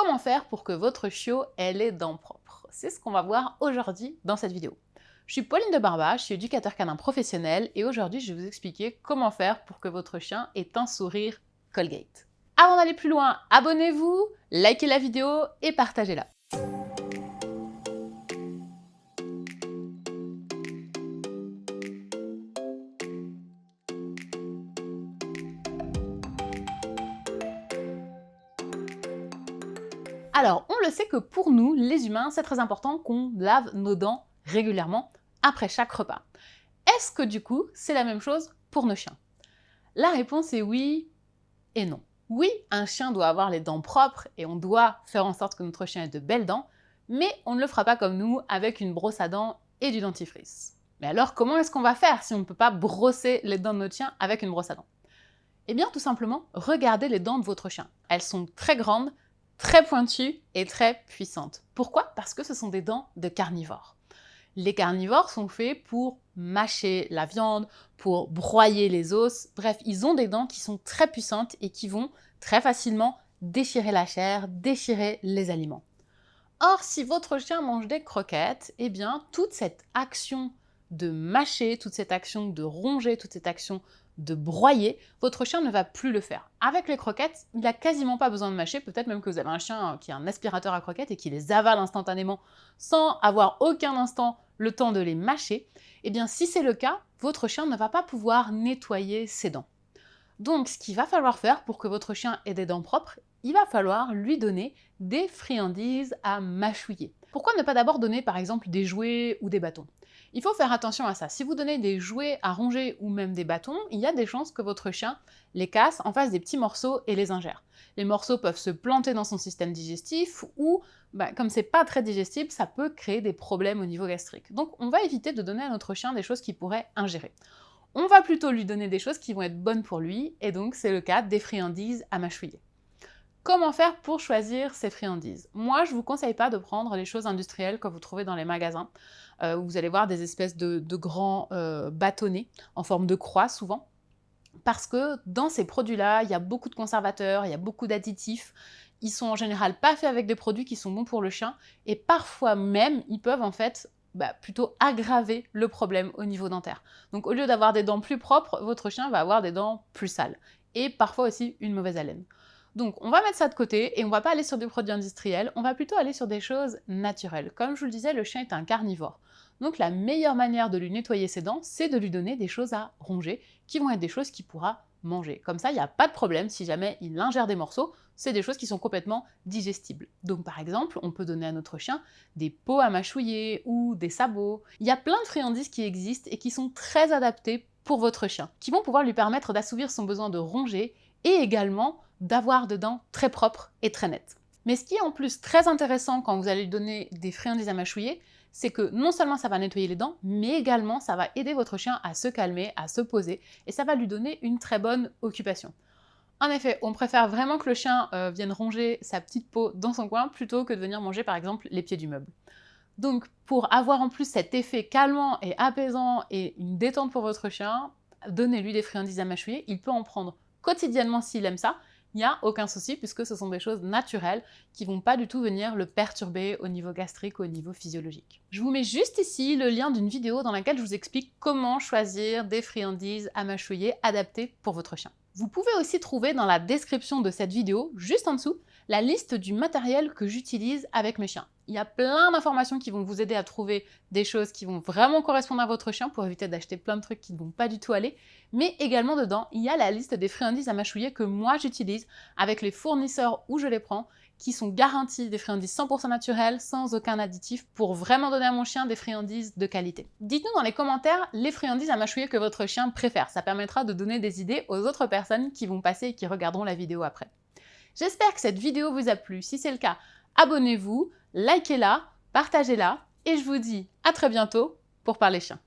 Comment faire pour que votre chiot ait les dents propres? C'est ce qu'on va voir aujourd'hui dans cette vidéo. Je suis Pauline de Barba, je suis éducateur canin professionnel et aujourd'hui je vais vous expliquer comment faire pour que votre chien ait un sourire Colgate. Avant d'aller plus loin, abonnez-vous, likez la vidéo et partagez-la. Alors, on le sait que pour nous, les humains, c'est très important qu'on lave nos dents régulièrement après chaque repas. Est-ce que du coup, c'est la même chose pour nos chiens? La réponse est oui et non. Oui, un chien doit avoir les dents propres et on doit faire en sorte que notre chien ait de belles dents, mais on ne le fera pas comme nous avec une brosse à dents et du dentifrice. Mais alors, comment est-ce qu'on va faire si on ne peut pas brosser les dents de notre chien avec une brosse à dents? Eh bien, tout simplement, regardez les dents de votre chien. Elles sont très grandes, très pointues et très puissantes. Pourquoi? Parce que ce sont des dents de carnivores. Les carnivores sont faits pour mâcher la viande, pour broyer les os. Bref, ils ont des dents qui sont très puissantes et qui vont très facilement déchirer la chair, déchirer les aliments. Or, si votre chien mange des croquettes, eh bien, toute cette action de mâcher, toute cette action de ronger, toute cette action de broyer, votre chien ne va plus le faire. Avec les croquettes, il n'a quasiment pas besoin de mâcher, peut-être même que vous avez un chien qui a un aspirateur à croquettes et qui les avale instantanément sans avoir aucun instant le temps de les mâcher. Eh bien, si c'est le cas, votre chien ne va pas pouvoir nettoyer ses dents. Donc, ce qu'il va falloir faire pour que votre chien ait des dents propres, il va falloir lui donner des friandises à mâchouiller. Pourquoi ne pas d'abord donner par exemple des jouets ou des bâtons? Il faut faire attention à ça. Si vous donnez des jouets à ronger ou même des bâtons, il y a des chances que votre chien les casse, en fasse des petits morceaux et les ingère. Les morceaux peuvent se planter dans son système digestif ou, comme c'est pas très digestible, ça peut créer des problèmes au niveau gastrique. Donc on va éviter de donner à notre chien des choses qu'il pourrait ingérer. On va plutôt lui donner des choses qui vont être bonnes pour lui, et donc c'est le cas des friandises à mâchouiller. Comment faire pour choisir ces friandises? Moi, je ne vous conseille pas de prendre les choses industrielles que vous trouvez dans les magasins, où vous allez voir des espèces de grands bâtonnets, en forme de croix souvent, parce que dans ces produits-là, il y a beaucoup de conservateurs, il y a beaucoup d'additifs, ils sont en général pas faits avec des produits qui sont bons pour le chien, et parfois même, ils peuvent en fait plutôt aggraver le problème au niveau dentaire. Donc au lieu d'avoir des dents plus propres, votre chien va avoir des dents plus sales, et parfois aussi une mauvaise haleine. Donc on va mettre ça de côté et on va pas aller sur des produits industriels, on va plutôt aller sur des choses naturelles. Comme je vous le disais, le chien est un carnivore. Donc la meilleure manière de lui nettoyer ses dents, c'est de lui donner des choses à ronger, qui vont être des choses qu'il pourra manger. Comme ça, il n'y a pas de problème si jamais il ingère des morceaux, c'est des choses qui sont complètement digestibles. Donc par exemple, on peut donner à notre chien des pots à mâchouiller ou des sabots. Il y a plein de friandises qui existent et qui sont très adaptées pour votre chien, qui vont pouvoir lui permettre d'assouvir son besoin de ronger et également d'avoir des dents très propres et très nettes. Mais ce qui est en plus très intéressant quand vous allez lui donner des friandises à mâchouiller, c'est que non seulement ça va nettoyer les dents, mais également ça va aider votre chien à se calmer, à se poser, et ça va lui donner une très bonne occupation. En effet, on préfère vraiment que le chien vienne ronger sa petite peau dans son coin plutôt que de venir manger par exemple les pieds du meuble. Donc pour avoir en plus cet effet calmant et apaisant et une détente pour votre chien, donnez-lui des friandises à mâchouiller, il peut en prendre quotidiennement s'il aime ça, il n'y a aucun souci puisque ce sont des choses naturelles qui ne vont pas du tout venir le perturber au niveau gastrique ou au niveau physiologique. Je vous mets juste ici le lien d'une vidéo dans laquelle je vous explique comment choisir des friandises à mâchouiller adaptées pour votre chien. Vous pouvez aussi trouver dans la description de cette vidéo, juste en dessous, la liste du matériel que j'utilise avec mes chiens. Il y a plein d'informations qui vont vous aider à trouver des choses qui vont vraiment correspondre à votre chien pour éviter d'acheter plein de trucs qui ne vont pas du tout aller. Mais également dedans, il y a la liste des friandises à mâchouiller que moi j'utilise avec les fournisseurs où je les prends, qui sont garantis des friandises 100% naturelles, sans aucun additif, pour vraiment donner à mon chien des friandises de qualité. Dites-nous dans les commentaires les friandises à mâchouiller que votre chien préfère. Ça permettra de donner des idées aux autres personnes qui vont passer et qui regarderont la vidéo après. J'espère que cette vidéo vous a plu. Si c'est le cas, abonnez-vous, likez-la, partagez-la, et je vous dis à très bientôt pour parler chien.